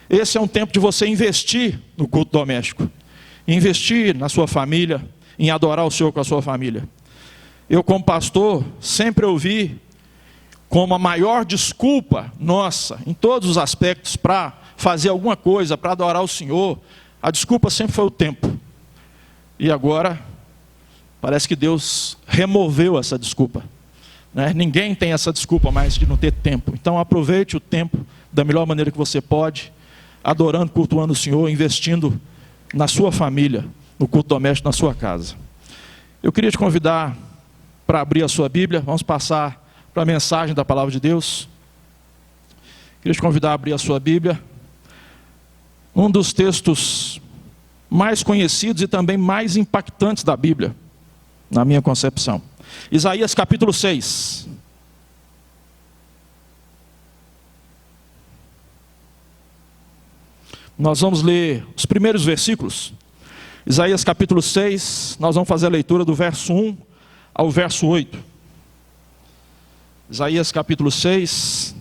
esse é um tempo de você investir no culto doméstico, investir na sua família, em adorar o Senhor com a sua família. Eu, como pastor, sempre ouvi como a maior desculpa nossa, em todos os aspectos, para fazer alguma coisa, para adorar o Senhor, a desculpa sempre foi o tempo. E agora, parece que Deus removeu essa desculpa, né? Ninguém tem essa desculpa mais de não ter tempo. Então aproveite o tempo da melhor maneira que você pode, adorando, cultuando o Senhor, investindo na sua família, no culto doméstico, na sua casa. Eu queria te convidar para abrir a sua Bíblia. Vamos passar para a mensagem da palavra de Deus. Queria te convidar a abrir a sua Bíblia. Um dos textos mais conhecidos e também mais impactantes da Bíblia, na minha concepção. Isaías capítulo 6. Nós vamos ler os primeiros versículos. Isaías capítulo 6, nós vamos fazer a leitura do verso 1 ao verso 8. Isaías capítulo 6,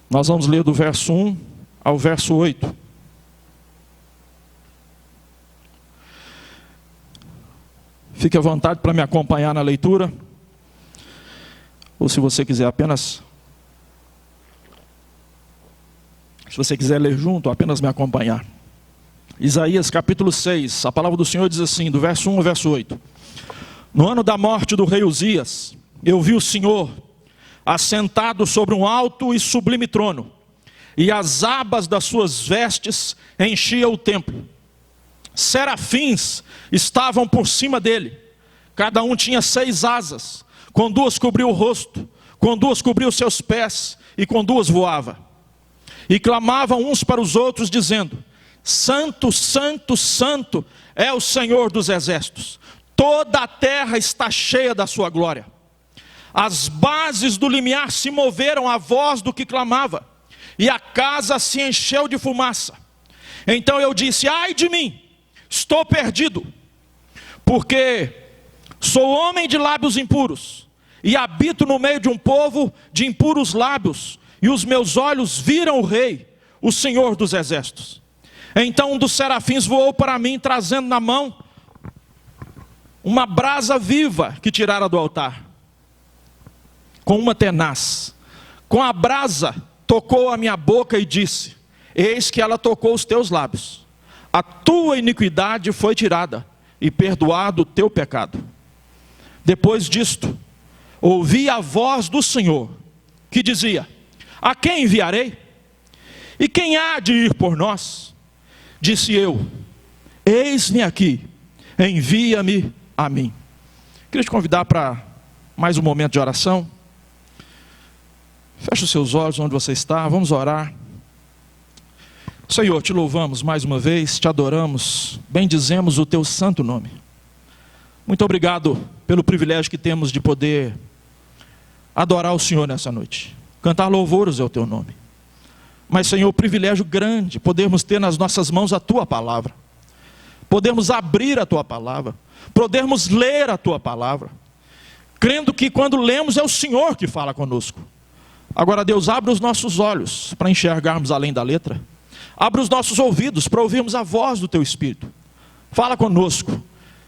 nós vamos ler do verso 1 ao verso 8. Fique à vontade para me acompanhar na leitura. Ou se você quiser apenas... Se você quiser ler junto, apenas me acompanhar. Isaías capítulo 6, a palavra do Senhor diz assim, do verso 1 ao verso 8. No ano da morte do rei Uzias, eu vi o Senhor assentado sobre um alto e sublime trono, e as abas das suas vestes enchiam o templo. Serafins estavam por cima dele, cada um tinha 6 asas, com 2 cobriu o rosto, com 2 cobriu os seus pés, e com 2 voava. E clamavam uns para os outros, dizendo: Santo, Santo, Santo é o Senhor dos exércitos, toda a terra está cheia da sua glória. As bases do limiar se moveram à voz do que clamava, e a casa se encheu de fumaça. Então eu disse: ai de mim, estou perdido, porque sou homem de lábios impuros, e habito no meio de um povo de impuros lábios, e os meus olhos viram o Rei, o Senhor dos exércitos. Então um dos serafins voou para mim, trazendo na mão uma brasa viva que tirara do altar, com uma tenaz. Com a brasa tocou a minha boca e disse: eis que ela tocou os teus lábios. A tua iniquidade foi tirada, e perdoado o teu pecado. Depois disto, ouvi a voz do Senhor, que dizia: a quem enviarei? E quem há de ir por nós? Disse eu: eis-me aqui, envia-me a mim. Queria te convidar para mais um momento de oração. Feche os seus olhos onde você está, vamos orar. Senhor, te louvamos mais uma vez, te adoramos, bendizemos o teu santo nome. Muito obrigado pelo privilégio que temos de poder adorar o Senhor nessa noite, cantar louvores ao teu nome. Mas, Senhor, privilégio grande podermos ter nas nossas mãos a tua palavra, podermos abrir a tua palavra, podermos ler a tua palavra, crendo que quando lemos é o Senhor que fala conosco. Agora, Deus, abre os nossos olhos para enxergarmos além da letra, abre os nossos ouvidos para ouvirmos a voz do teu Espírito. Fala conosco,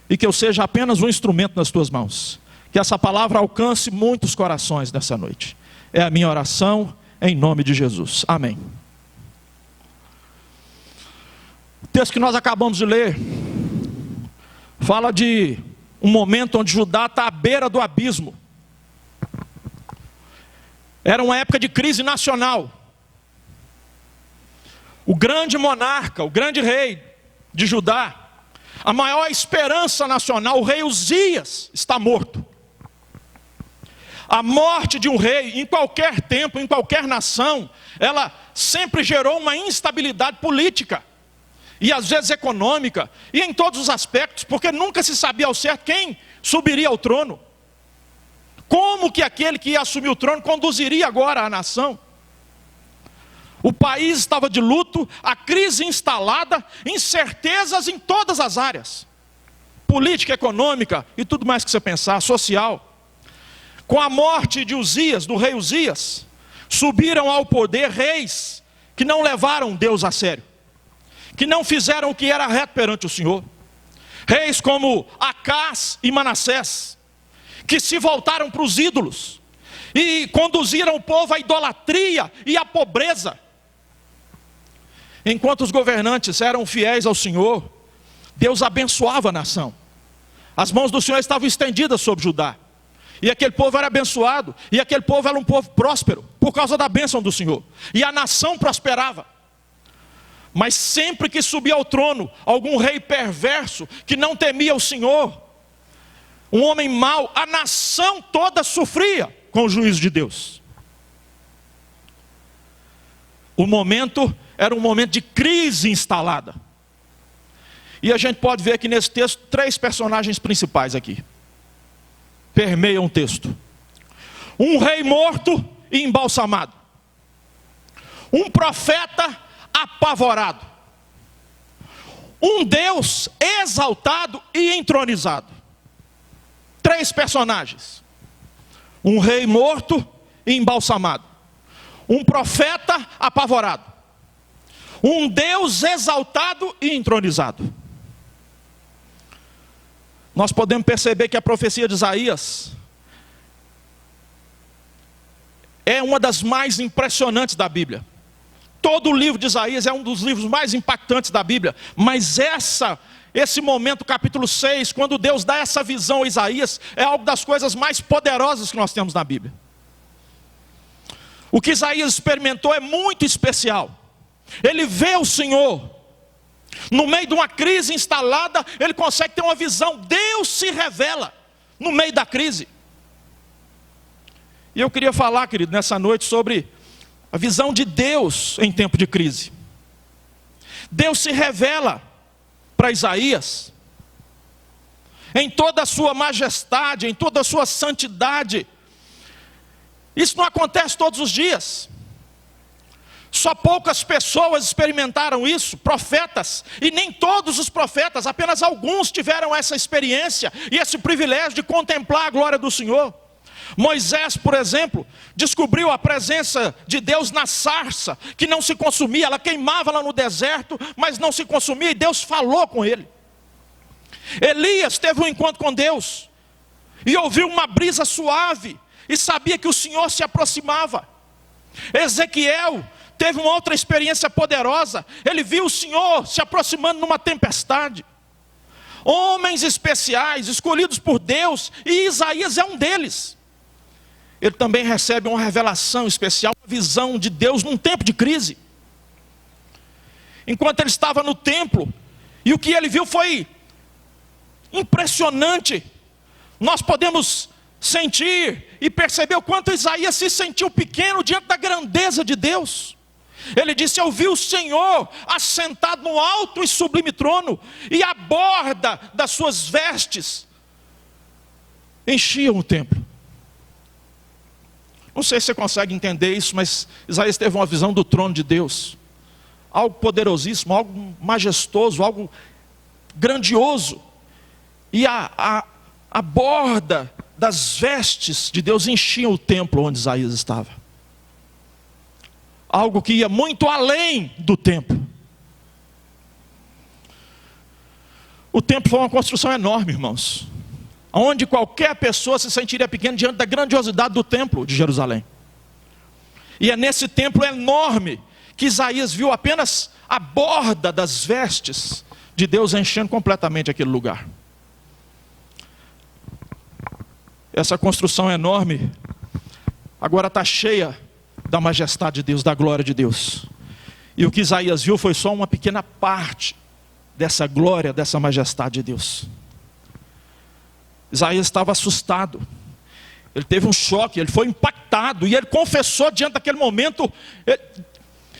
e que eu seja apenas um instrumento nas tuas mãos, que essa palavra alcance muitos corações nessa noite. É a minha oração, em nome de Jesus, amém. O texto que nós acabamos de ler fala de um momento onde Judá está à beira do abismo. Era uma época de crise nacional. O grande monarca, o grande rei de Judá, a maior esperança nacional, o rei Uzias, está morto. A morte de um rei, em qualquer tempo, em qualquer nação, ela sempre gerou uma instabilidade política, e às vezes econômica, e em todos os aspectos, porque nunca se sabia ao certo quem subiria ao trono. Como que aquele que ia assumir o trono conduziria agora a nação? O país estava de luto, a crise instalada, incertezas em todas as áreas. Política, econômica e tudo mais que você pensar, social. Com a morte de Uzias, do rei Uzias, subiram ao poder reis que não levaram Deus a sério, que não fizeram o que era reto perante o Senhor. Reis como Acás e Manassés, que se voltaram para os ídolos e conduziram o povo à idolatria e à pobreza. Enquanto os governantes eram fiéis ao Senhor, Deus abençoava a nação. As mãos do Senhor estavam estendidas sobre Judá, e aquele povo era abençoado, e aquele povo era um povo próspero, por causa da bênção do Senhor, e a nação prosperava. Mas sempre que subia ao trono algum rei perverso, que não temia o Senhor, um homem mau, a nação toda sofria com o juízo de Deus. O momento era um momento de crise instalada. E a gente pode ver aqui nesse texto 3 personagens principais aqui permeiam o texto: um rei morto e embalsamado, um profeta apavorado, um Deus exaltado e entronizado. 3 personagens: um rei morto e embalsamado, um profeta apavorado, um Deus exaltado e entronizado. Nós podemos perceber que a profecia de Isaías é uma das mais impressionantes da Bíblia. Todo o livro de Isaías é um dos livros mais impactantes da Bíblia. Mas esse momento, capítulo 6, quando Deus dá essa visão a Isaías, é algo das coisas mais poderosas que nós temos na Bíblia. O que Isaías experimentou é muito especial. Ele vê o Senhor. No meio de uma crise instalada, ele consegue ter uma visão. Deus se revela no meio da crise. E eu queria falar, querido, nessa noite sobre a visão de Deus em tempo de crise. Deus se revela para Isaías em toda a sua majestade, em toda a sua santidade. Isso não acontece todos os dias. Só poucas pessoas experimentaram isso, profetas, e nem todos os profetas, apenas alguns tiveram essa experiência e esse privilégio de contemplar a glória do Senhor. Moisés, por exemplo, descobriu a presença de Deus na sarça, que não se consumia, ela queimava lá no deserto, mas não se consumia, e Deus falou com ele. Elias teve um encontro com Deus, e ouviu uma brisa suave, e sabia que o Senhor se aproximava. Ezequiel teve uma outra experiência poderosa, ele viu o Senhor se aproximando numa tempestade. Homens especiais, escolhidos por Deus, e Isaías é um deles. Ele também recebe uma revelação especial, uma visão de Deus num tempo de crise. Enquanto ele estava no templo, e o que ele viu foi impressionante. Nós podemos sentir e perceber o quanto Isaías se sentiu pequeno diante da grandeza de Deus. Ele disse: eu vi o Senhor assentado no alto e sublime trono, e a borda das suas vestes enchiam o templo. Não sei se você consegue entender isso, mas Isaías teve uma visão do trono de Deus. Algo poderosíssimo, algo majestoso, algo grandioso. E a borda das vestes de Deus enchiam o templo onde Isaías estava. Algo que ia muito além do templo. O templo foi uma construção enorme, irmãos, onde qualquer pessoa se sentiria pequena diante da grandiosidade do templo de Jerusalém. E é nesse templo enorme que Isaías viu apenas a borda das vestes de Deus enchendo completamente aquele lugar. Essa construção enorme agora está cheia da majestade de Deus, da glória de Deus. E o que Isaías viu foi só uma pequena parte dessa glória, dessa majestade de Deus. Isaías estava assustado. Ele teve um choque, ele foi impactado. E ele confessou diante daquele momento,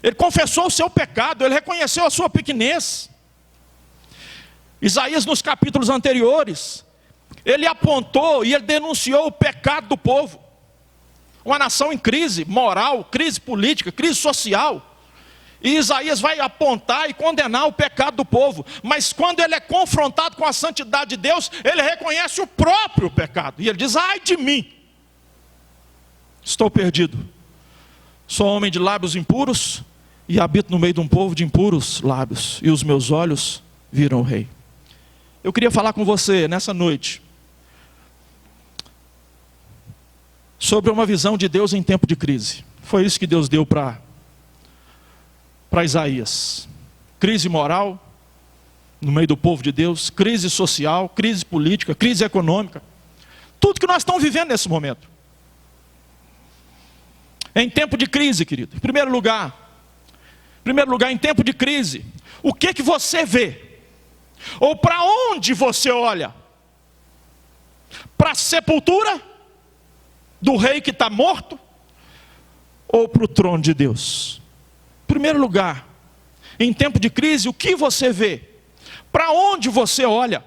ele confessou o seu pecado, ele reconheceu a sua pequenez. Isaías, nos capítulos anteriores, ele apontou e ele denunciou o pecado do povo. Uma nação em crise moral, crise política, crise social. E Isaías vai apontar e condenar o pecado do povo. Mas quando ele é confrontado com a santidade de Deus, ele reconhece o próprio pecado. E ele diz: ai de mim, estou perdido. Sou homem de lábios impuros, e habito no meio de um povo de impuros lábios, e os meus olhos viram o Rei. Eu queria falar com você nessa noite sobre uma visão de Deus em tempo de crise. Foi isso que Deus deu para Isaías. Crise moral no meio do povo de Deus, crise social, crise política, crise econômica. Tudo que nós estamos vivendo nesse momento. Em tempo de crise, querido, em primeiro lugar, em tempo de crise, o que você vê? Ou para onde você olha? Para a sepultura do rei que está morto? Ou para o trono de Deus? Em primeiro lugar, em tempo de crise, o que você vê? Para onde você olha?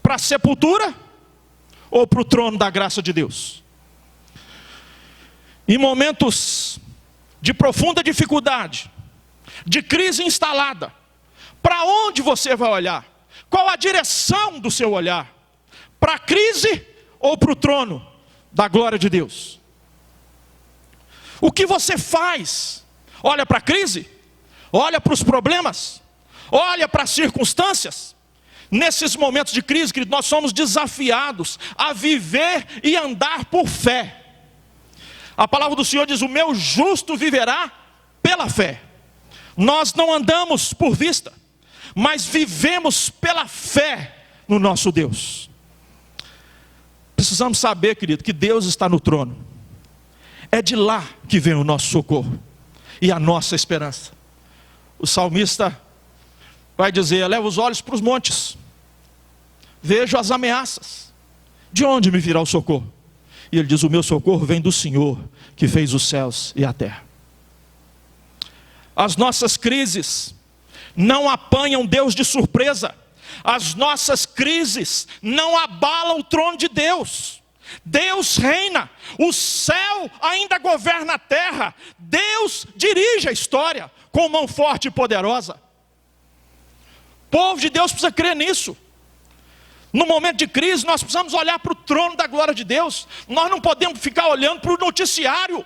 Para a sepultura? Ou para o trono da graça de Deus? Em momentos de profunda dificuldade, de crise instalada, para onde você vai olhar? Qual a direção do seu olhar? Para a crise ou para o trono da glória de Deus? O que você faz? Olha para a crise? Olha para os problemas? Olha para as circunstâncias? Nesses momentos de crise, querido, nós somos desafiados a viver e andar por fé. A palavra do Senhor diz: o meu justo viverá pela fé. Nós não andamos por vista, mas vivemos pela fé no nosso Deus. Precisamos saber, querido, que Deus está no trono. É de lá que vem o nosso socorro e a nossa esperança. O salmista vai dizer: eleva os olhos para os montes, vejo as ameaças, de onde me virá o socorro? E ele diz: o meu socorro vem do Senhor, que fez os céus e a terra. As nossas crises não apanham Deus de surpresa. As nossas crises não abalam o trono de Deus. Deus reina, o céu ainda governa a terra. Deus dirige a história com mão forte e poderosa. O povo de Deus precisa crer nisso. No momento de crise, nós precisamos olhar para o trono da glória de Deus. Nós não podemos ficar olhando para o noticiário.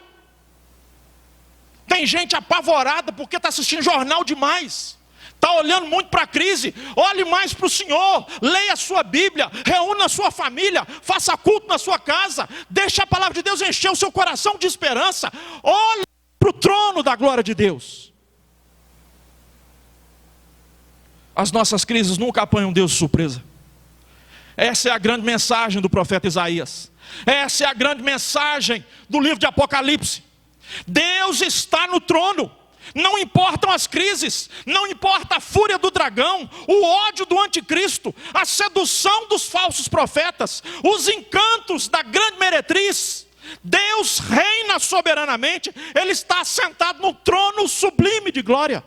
Tem gente apavorada porque está assistindo jornal demais. Está olhando muito para a crise. Olhe mais para o Senhor. Leia a sua Bíblia. Reúna a sua família. Faça culto na sua casa. Deixe a palavra de Deus encher o seu coração de esperança. Olhe para o trono da glória de Deus. As nossas crises nunca apanham Deus de surpresa. Essa é a grande mensagem do profeta Isaías. Essa é a grande mensagem do livro de Apocalipse. Deus está no trono. Não importam as crises, não importa a fúria do dragão, o ódio do anticristo, a sedução dos falsos profetas, os encantos da grande meretriz. Deus reina soberanamente. Ele está sentado no trono sublime de glória.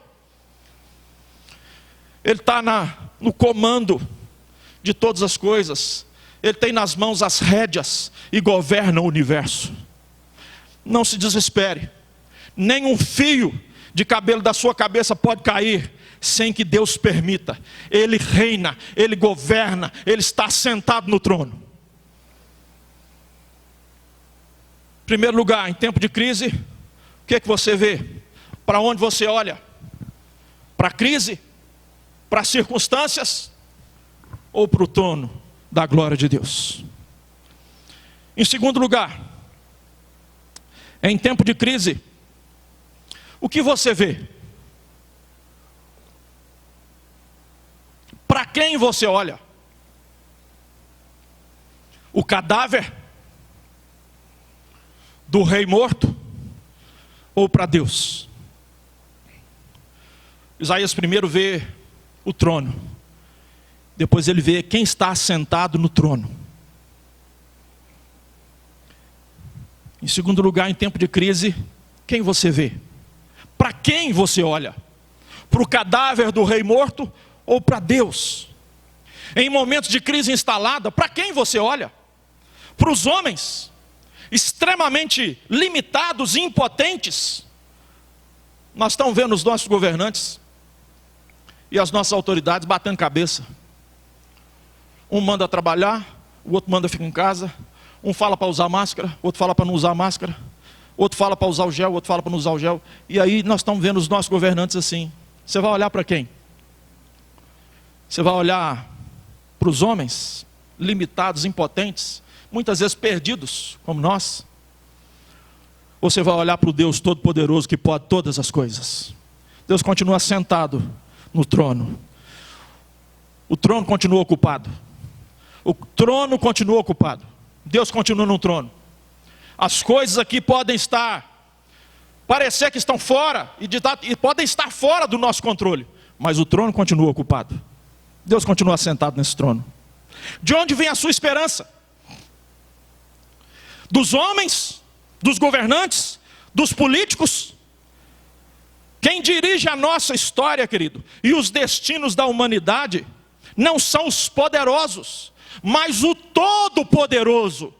Ele está no comando de todas as coisas. Ele tem nas mãos as rédeas e governa o universo. Não se desespere. Nenhum fio de cabelo da sua cabeça pode cair sem que Deus permita. Ele reina, Ele governa, Ele está sentado no trono. Em primeiro lugar, em tempo de crise, o que é que você vê? Para onde você olha? Para a crise? Para as circunstâncias? Ou para o trono da glória de Deus? Em segundo lugar, em tempo de crise, o que você vê? Para quem você olha? O cadáver do rei morto ou para Deus? Isaías primeiro vê o trono, depois ele vê quem está assentado no trono. Em segundo lugar, em tempo de crise, quem você vê? Para quem você olha? Para o cadáver do rei morto ou para Deus? Em momentos de crise instalada, para quem você olha? Para os homens extremamente limitados e impotentes? Nós estamos vendo os nossos governantes e as nossas autoridades batendo cabeça. Um manda trabalhar, o outro manda ficar em casa. Um fala para usar máscara, o outro fala para não usar máscara. outro fala para usar o gel, outro fala para não usar o gel. E aí nós estamos vendo os nossos governantes assim. Você vai olhar para quem? Você vai olhar para os homens limitados, impotentes, muitas vezes perdidos, como nós? Ou você vai olhar para o Deus Todo-Poderoso que pode todas as coisas? Deus continua sentado no trono. O trono continua ocupado. O trono continua ocupado. Deus continua no trono. As coisas aqui podem parecer que estão fora, e podem estar fora do nosso controle, mas o trono continua ocupado. Deus continua sentado nesse trono. De onde vem a sua esperança? Dos homens? Dos governantes? Dos políticos? Quem dirige a nossa história, querido, e os destinos da humanidade, não são os poderosos, mas o Todo-Poderoso.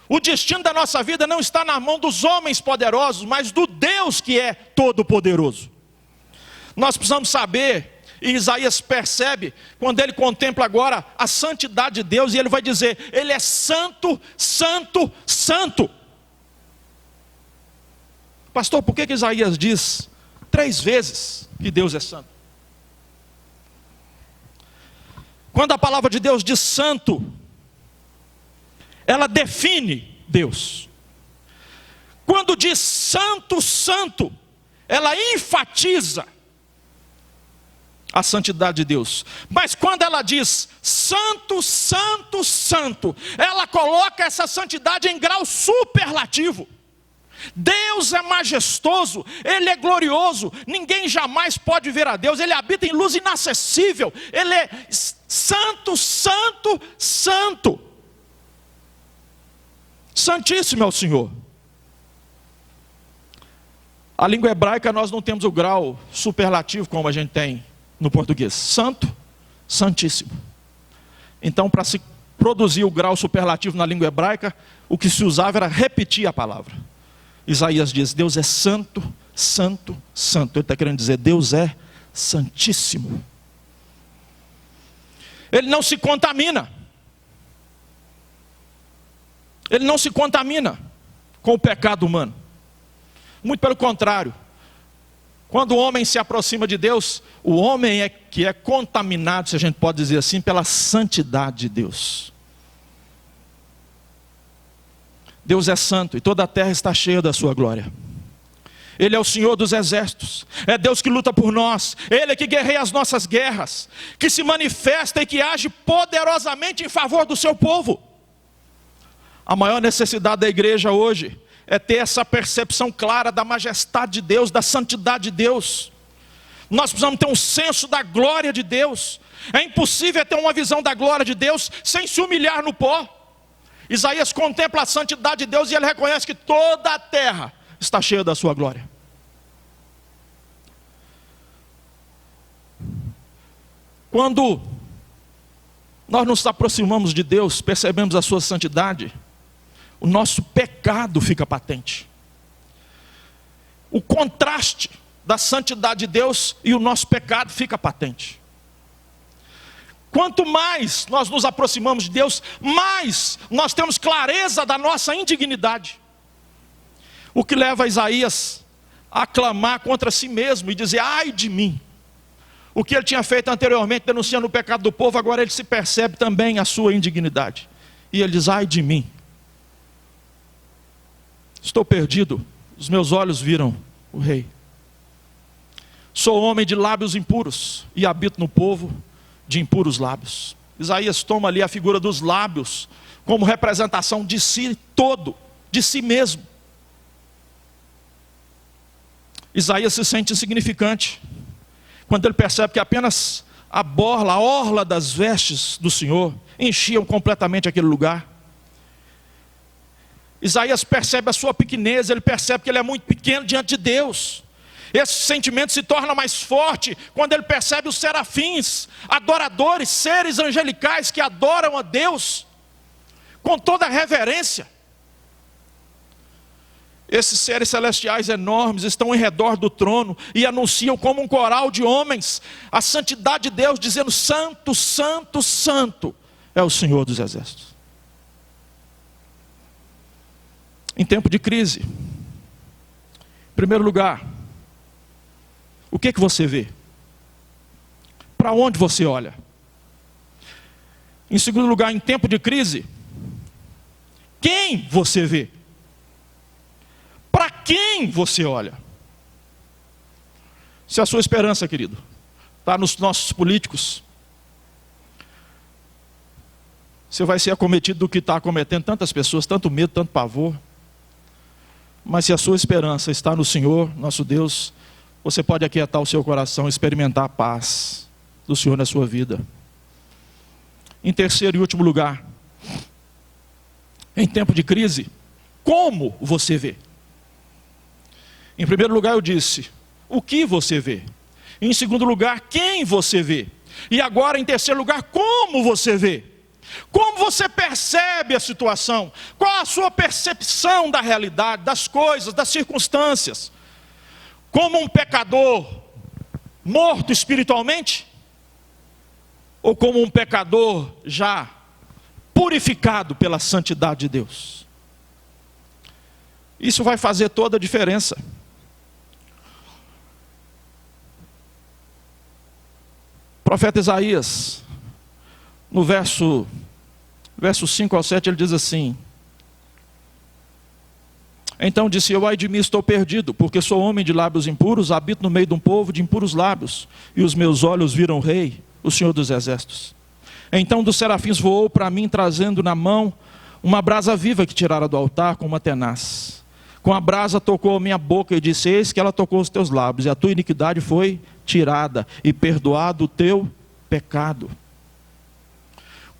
O destino da nossa vida não está na mão dos homens poderosos, mas do Deus que é todo-poderoso. Nós precisamos saber, e Isaías percebe, quando ele contempla agora a santidade de Deus, e ele vai dizer, ele é santo, santo, santo. Pastor, por que Isaías diz 3 vezes que Deus é santo? Quando a palavra de Deus diz santo, ela define Deus. Quando diz santo, santo, ela enfatiza a santidade de Deus. Mas quando ela diz santo, santo, santo, ela coloca essa santidade em grau superlativo. Deus é majestoso, Ele é glorioso, ninguém jamais pode ver a Deus, Ele habita em luz inacessível, Ele é santo, santo, santo. Santíssimo é o Senhor. A língua hebraica nós não temos o grau superlativo como a gente tem no português. Santo, santíssimo. Então, para se produzir o grau superlativo na língua hebraica, o que se usava era repetir a palavra. Isaías diz, Deus é santo, santo, santo. Ele está querendo dizer, Deus é santíssimo. Ele não se contamina. Ele não se contamina com o pecado humano. Muito pelo contrário. Quando o homem se aproxima de Deus, o homem é que é contaminado, se a gente pode dizer assim, pela santidade de Deus. Deus é santo e toda a terra está cheia da sua glória. Ele é o Senhor dos exércitos, é Deus que luta por nós, Ele é que guerreia as nossas guerras, que se manifesta e que age poderosamente em favor do seu povo. A maior necessidade da igreja hoje é ter essa percepção clara da majestade de Deus, da santidade de Deus. Nós precisamos ter um senso da glória de Deus. É impossível ter uma visão da glória de Deus sem se humilhar no pó. Isaías contempla a santidade de Deus e ele reconhece que toda a terra está cheia da sua glória. Quando nós nos aproximamos de Deus, percebemos a sua santidade, o nosso pecado fica patente. O contraste da santidade de Deus e o nosso pecado fica patente. Quanto mais nós nos aproximamos de Deus, mais nós temos clareza da nossa indignidade. O que leva Isaías a clamar contra si mesmo e dizer, ai de mim. O que ele tinha feito anteriormente, denunciando o pecado do povo, agora ele se percebe também a sua indignidade. E ele diz, ai de mim. Estou perdido, os meus olhos viram o rei. Sou homem de lábios impuros e habito no povo de impuros lábios. Isaías toma ali a figura dos lábios como representação de si todo, de si mesmo. Isaías se sente insignificante quando ele percebe que apenas a orla das vestes do Senhor enchiam completamente aquele lugar. Isaías percebe a sua pequenez, ele percebe que ele é muito pequeno diante de Deus. Esse sentimento se torna mais forte quando ele percebe os serafins, adoradores, seres angelicais que adoram a Deus com toda a reverência. Esses seres celestiais enormes estão em redor do trono e anunciam como um coral de homens a santidade de Deus, dizendo, santo, santo, santo é o Senhor dos exércitos. Em tempo de crise, primeiro lugar, o que você vê? Para onde você olha? Em segundo lugar, em tempo de crise, quem você vê? Para quem você olha? Se a sua esperança, querido, está nos nossos políticos, você vai ser acometido do que está acometendo tantas pessoas, tanto medo, tanto pavor. Mas se a sua esperança está no Senhor, nosso Deus, você pode aquietar o seu coração e experimentar a paz do Senhor na sua vida. Em terceiro e último lugar, em tempo de crise, como você vê? Em primeiro lugar eu disse, o que você vê? Em segundo lugar, quem você vê? E agora em terceiro lugar, como você vê? Como você percebe a situação? Qual a sua percepção da realidade, das coisas, das circunstâncias? Como um pecador morto espiritualmente? Ou como um pecador já purificado pela santidade de Deus? Isso vai fazer toda a diferença. O profeta Isaías, no verso 5 ao 7, ele diz assim: então disse eu, ai de mim, estou perdido, porque sou homem de lábios impuros, habito no meio de um povo de impuros lábios, e os meus olhos viram o Rei, o Senhor dos Exércitos. Então dos serafins voou para mim, trazendo na mão uma brasa viva que tirara do altar com uma tenaz. Com a brasa tocou a minha boca e disse, eis que ela tocou os teus lábios, e a tua iniquidade foi tirada, e perdoado o teu pecado.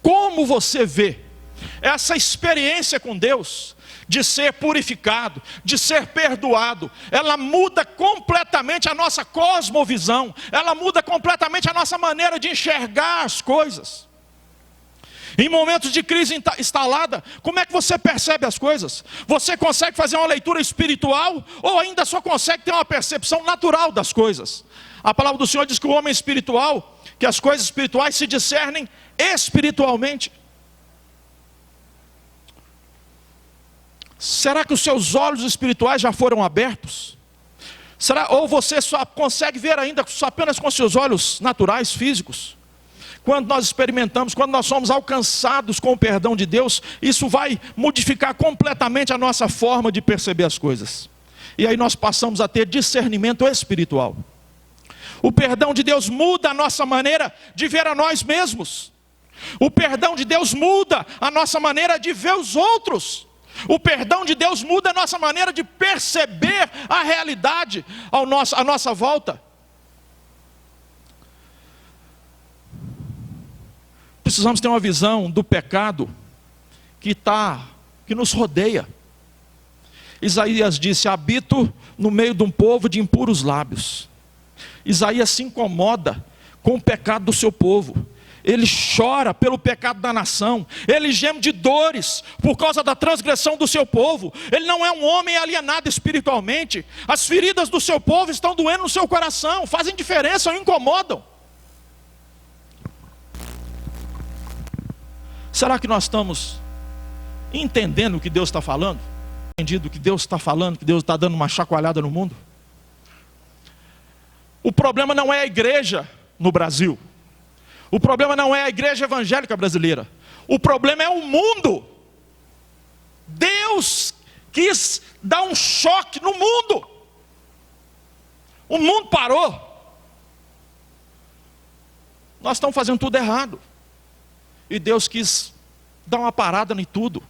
Como você vê essa experiência com Deus, de ser purificado, de ser perdoado, ela muda completamente a nossa cosmovisão, ela muda completamente a nossa maneira de enxergar as coisas. Em momentos de crise instalada, como é que você percebe as coisas? Você consegue fazer uma leitura espiritual ou ainda só consegue ter uma percepção natural das coisas? A palavra do Senhor diz que o homem espiritual, que as coisas espirituais se discernem espiritualmente. Será que os seus olhos espirituais já foram abertos? Ou você só consegue ver ainda só apenas com seus olhos naturais, físicos? Quando nós experimentamos, quando nós somos alcançados com o perdão de Deus, isso vai modificar completamente a nossa forma de perceber as coisas. E aí nós passamos a ter discernimento espiritual. O perdão de Deus muda a nossa maneira de ver a nós mesmos. O perdão de Deus muda a nossa maneira de ver os outros. O perdão de Deus muda a nossa maneira de perceber a realidade à nossa volta. Precisamos ter uma visão do pecado que nos rodeia. Isaías disse, habito no meio de um povo de impuros lábios. Isaías se incomoda com o pecado do seu povo. Ele chora pelo pecado da nação. Ele geme de dores por causa da transgressão do seu povo. Ele não é um homem alienado espiritualmente. As feridas do seu povo estão doendo no seu coração, fazem diferença ou incomodam. Será que nós estamos entendendo o que Deus está falando? Entendido o que Deus está falando, que Deus está dando uma chacoalhada no mundo? O problema não é a igreja no Brasil. O problema não é a igreja evangélica brasileira. O problema é o mundo. Deus quis dar um choque no mundo. O mundo parou. Nós estamos fazendo tudo errado. E Deus quis dar uma parada em tudo.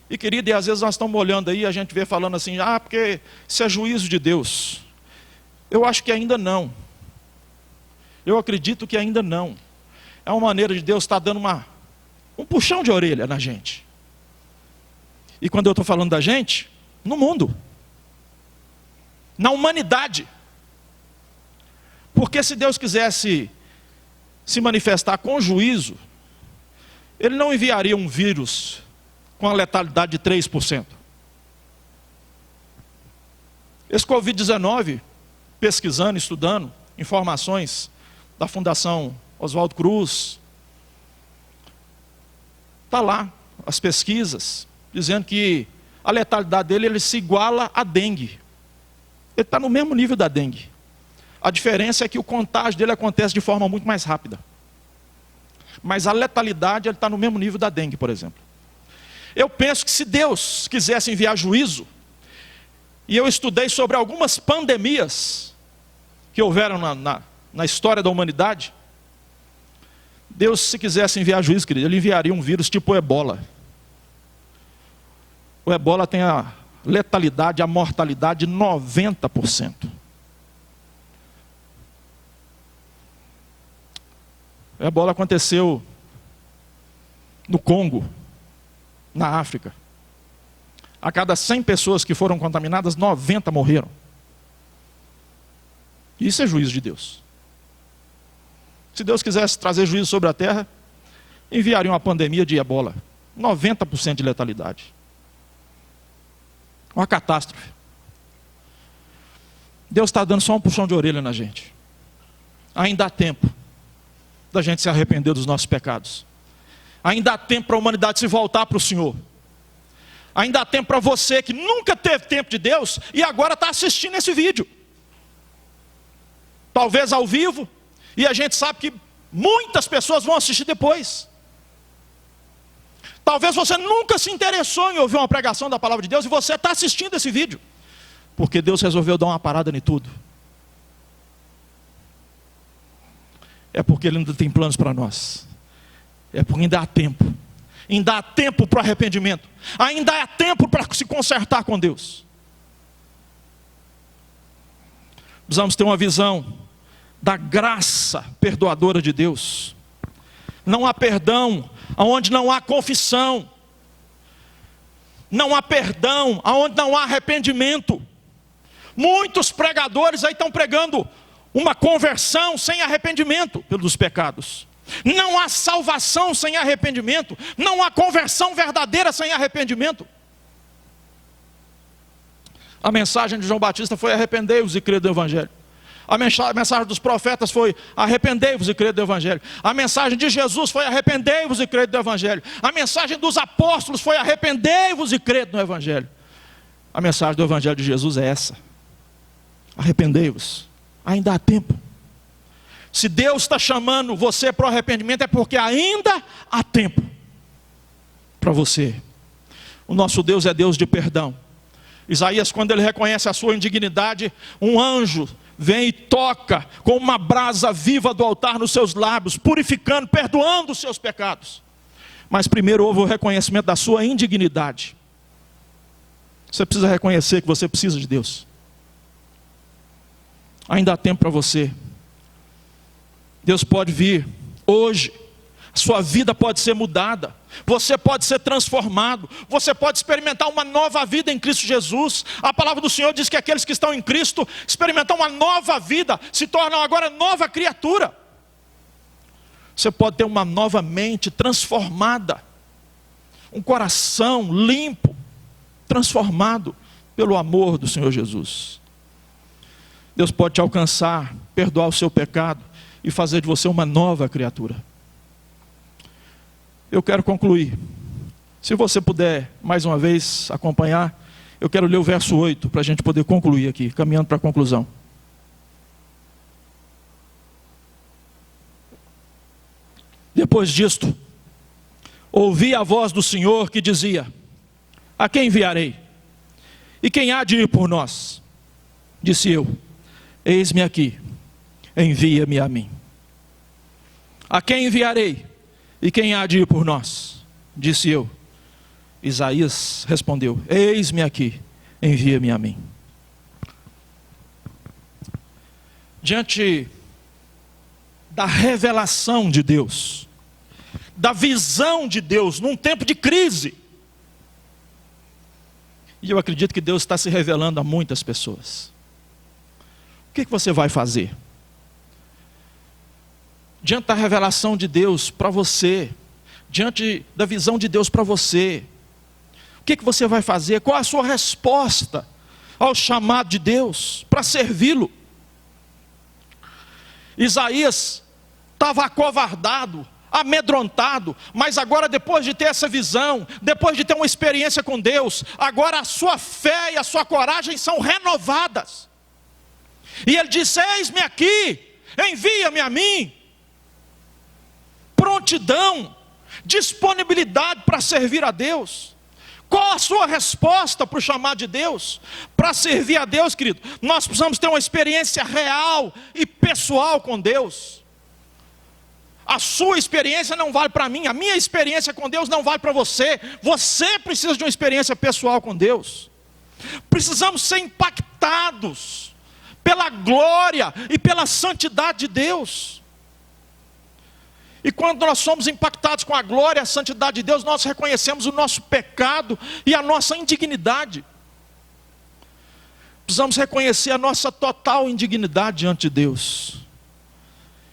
E querido, e às vezes nós estamos olhando aí, a gente vê falando assim, porque isso é juízo de Deus. Eu acho que ainda não. Eu acredito que ainda não. É uma maneira de Deus estar dando um puxão de orelha na gente. E quando eu estou falando da gente, no mundo. Na humanidade. Porque se Deus quisesse se manifestar com juízo, Ele não enviaria um vírus com a letalidade de 3%. Esse Covid-19, pesquisando, estudando, informações da Fundação Oswaldo Cruz, está lá, as pesquisas, dizendo que a letalidade dele ele se iguala à dengue. Ele está no mesmo nível da dengue. A diferença é que o contágio dele acontece de forma muito mais rápida. Mas a letalidade ele está no mesmo nível da dengue, por exemplo. Eu penso que se Deus quisesse enviar juízo, e eu estudei sobre algumas pandemias que houveram na história da humanidade, Deus, se quisesse enviar juízo, querido, ele enviaria um vírus tipo o ebola. O ebola tem a letalidade, a mortalidade de 90%. O ebola aconteceu no Congo, na África. A cada 100 pessoas que foram contaminadas, 90 morreram. Isso é juízo de Deus. Se Deus quisesse trazer juízo sobre a terra, enviaria uma pandemia de ebola. 90% de letalidade. Uma catástrofe. Deus está dando só um puxão de orelha na gente. Ainda há tempo da gente se arrepender dos nossos pecados. Ainda há tempo para a humanidade se voltar para o Senhor. Ainda há tempo para você que nunca teve tempo de Deus e agora está assistindo esse vídeo. Talvez ao vivo, e a gente sabe que muitas pessoas vão assistir depois. Talvez você nunca se interessou em ouvir uma pregação da palavra de Deus e você está assistindo esse vídeo, porque Deus resolveu dar uma parada em tudo. É porque Ele ainda tem planos para nós. É porque ainda há tempo. Ainda há tempo para o arrependimento. Ainda há tempo para se consertar com Deus. Precisamos ter uma visão da graça perdoadora de Deus. Não há perdão onde não há confissão. Não há perdão onde não há arrependimento. Muitos pregadores aí estão pregando uma conversão sem arrependimento pelos pecados. Não há salvação sem arrependimento. Não há conversão verdadeira sem arrependimento. A mensagem de João Batista foi: arrependei-vos e crede no Evangelho. A mensagem dos profetas foi: arrependei-vos e crede no Evangelho. A mensagem de Jesus foi: arrependei-vos e crede no Evangelho. A mensagem dos apóstolos foi: arrependei-vos e crede no Evangelho. A mensagem do Evangelho de Jesus é essa: arrependei-vos. Ainda há tempo. Se Deus está chamando você para o arrependimento, é porque ainda há tempo para você. O nosso Deus é Deus de perdão. Isaías, quando ele reconhece a sua indignidade, um anjo vem e toca com uma brasa viva do altar nos seus lábios, purificando, perdoando os seus pecados. Mas primeiro houve o reconhecimento da sua indignidade. Você precisa reconhecer que você precisa de Deus. Ainda há tempo para você. Deus pode vir hoje. A sua vida pode ser mudada. Você pode ser transformado. Você pode experimentar uma nova vida em Cristo Jesus. A palavra do Senhor diz que aqueles que estão em Cristo experimentam uma nova vida, se tornam agora nova criatura. Você pode ter uma nova mente transformada, um coração limpo, transformado pelo amor do Senhor Jesus. Deus pode te alcançar, perdoar o seu pecado e fazer de você uma nova criatura. Eu quero concluir. Se você puder, mais uma vez, acompanhar, eu quero ler o verso 8, para a gente poder concluir aqui, caminhando para a conclusão. Depois disto, ouvi a voz do Senhor que dizia: a quem enviarei? E quem há de ir por nós? Disse eu: eis-me aqui, envia-me a mim. A quem enviarei? E quem há de ir por nós? Disse eu. Isaías respondeu: eis-me aqui, envia-me a mim. Diante da revelação de Deus, da visão de Deus, num tempo de crise, e eu acredito que Deus está se revelando a muitas pessoas. O que você vai fazer? Diante da revelação de Deus para você, diante da visão de Deus para você, o que você vai fazer? Qual a sua resposta ao chamado de Deus para servi-lo? Isaías estava acovardado, amedrontado, mas agora, depois de ter essa visão, depois de ter uma experiência com Deus, agora a sua fé e a sua coragem são renovadas. E ele diz: eis-me aqui, envia-me a mim. Prontidão, disponibilidade para servir a Deus. Qual a sua resposta para o chamado de Deus? Para servir a Deus, querido, nós precisamos ter uma experiência real e pessoal com Deus. A sua experiência não vale para mim, a minha experiência com Deus não vale para você. Você precisa de uma experiência pessoal com Deus. Precisamos ser impactados pela glória e pela santidade de Deus. E quando nós somos impactados com a glória e a santidade de Deus, nós reconhecemos o nosso pecado e a nossa indignidade. Precisamos reconhecer a nossa total indignidade diante de Deus.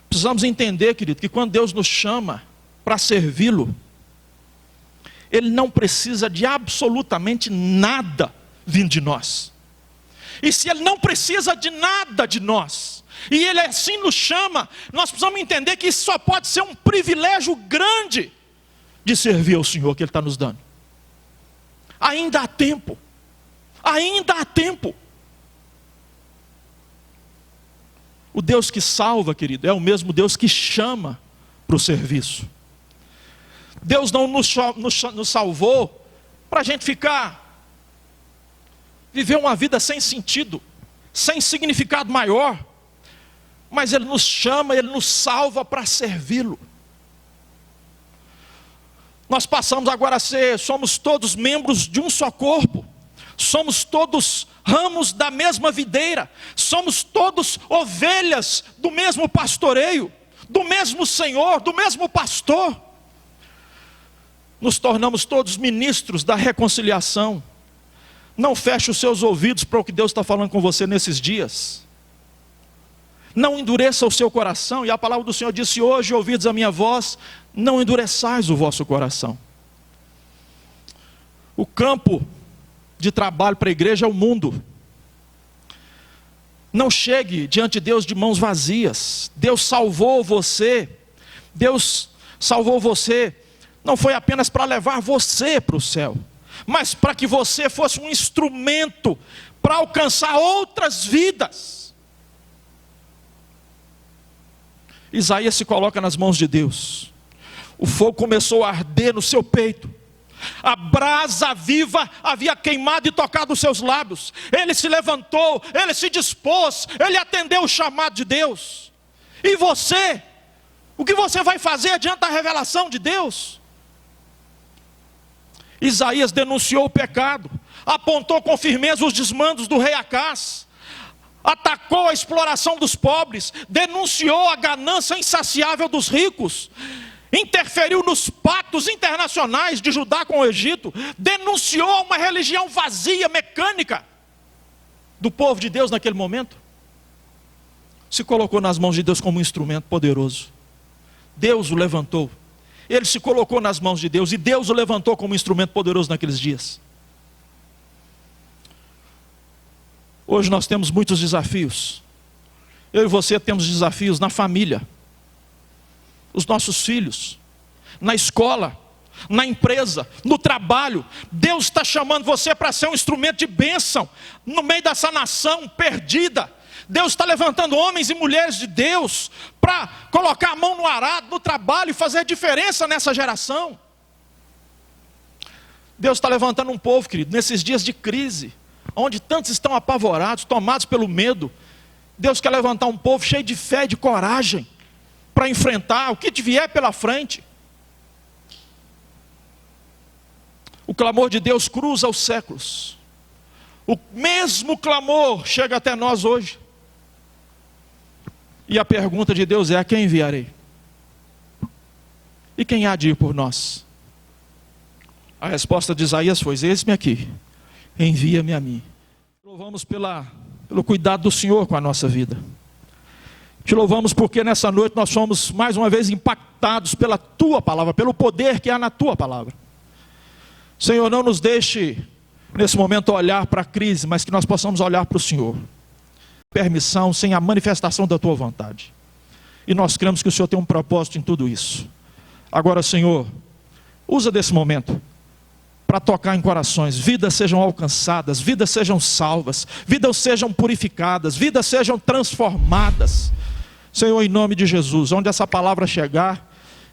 Precisamos entender, querido, que quando Deus nos chama para servi-lo, Ele não precisa de absolutamente nada vindo de nós. E se Ele não precisa de nada de nós, e Ele assim nos chama, nós precisamos entender que isso só pode ser um privilégio grande de servir ao Senhor que Ele está nos dando. Ainda há tempo. Ainda há tempo. O Deus que salva, querido, é o mesmo Deus que chama para o serviço. Deus não nos salvou para a gente viver uma vida sem sentido, sem significado maior. Mas Ele nos chama, Ele nos salva para servi-lo. Nós passamos agora a somos todos membros de um só corpo. Somos todos ramos da mesma videira. Somos todos ovelhas do mesmo pastoreio, do mesmo Senhor, do mesmo pastor. Nos tornamos todos ministros da reconciliação. Não feche os seus ouvidos para o que Deus está falando com você nesses dias. Não endureça o seu coração, e a palavra do Senhor diz: se hoje ouvides a minha voz, não endureçais o vosso coração. O campo de trabalho para a igreja é o mundo. Não chegue diante de Deus de mãos vazias. Deus salvou você. Deus salvou você, não foi apenas para levar você para o céu, mas para que você fosse um instrumento para alcançar outras vidas. Isaías se coloca nas mãos de Deus. O fogo começou a arder no seu peito. A brasa viva havia queimado e tocado os seus lábios. Ele se levantou, ele se dispôs, ele atendeu o chamado de Deus. E você? O que você vai fazer diante da revelação de Deus? Isaías denunciou o pecado, apontou com firmeza os desmandos do rei Acás, atacou a exploração dos pobres, denunciou a ganância insaciável dos ricos, interferiu nos pactos internacionais de Judá com o Egito, denunciou uma religião vazia, mecânica, do povo de Deus naquele momento. Se colocou nas mãos de Deus como um instrumento poderoso. Deus o levantou. Ele se colocou nas mãos de Deus, e Deus o levantou como um instrumento poderoso naqueles dias. Hoje nós temos muitos desafios. Eu e você temos desafios na família, os nossos filhos, na escola, na empresa, no trabalho. Deus está chamando você para ser um instrumento de bênção no meio dessa nação perdida. Deus está levantando homens e mulheres de Deus para colocar a mão no arado, no trabalho, e fazer diferença nessa geração. Deus está levantando um povo, querido, nesses dias de crise, onde tantos estão apavorados, tomados pelo medo. Deus quer levantar um povo cheio de fé e de coragem para enfrentar o que vier pela frente. O clamor de Deus cruza os séculos. O mesmo clamor chega até nós hoje. E a pergunta de Deus é: a quem enviarei? E quem há de ir por nós? A resposta de Isaías foi: eis-me aqui, envia-me a mim. Louvamos pelo cuidado do Senhor com a nossa vida. Te louvamos porque nessa noite nós fomos mais uma vez impactados pela Tua palavra, pelo poder que há na Tua palavra. Senhor, não nos deixe nesse momento olhar para a crise, mas que nós possamos olhar para o Senhor. Permissão, sem a manifestação da Tua vontade. E nós cremos que o Senhor tem um propósito em tudo isso. Agora, Senhor, usa desse momento para tocar em corações, vidas sejam alcançadas, vidas sejam salvas, vidas sejam purificadas, vidas sejam transformadas. Senhor, em nome de Jesus, onde essa palavra chegar,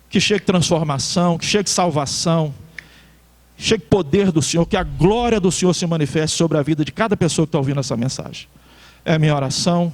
que chegue transformação, que chegue salvação, chegue poder do Senhor, que a glória do Senhor se manifeste sobre a vida de cada pessoa que está ouvindo essa mensagem. É a minha oração,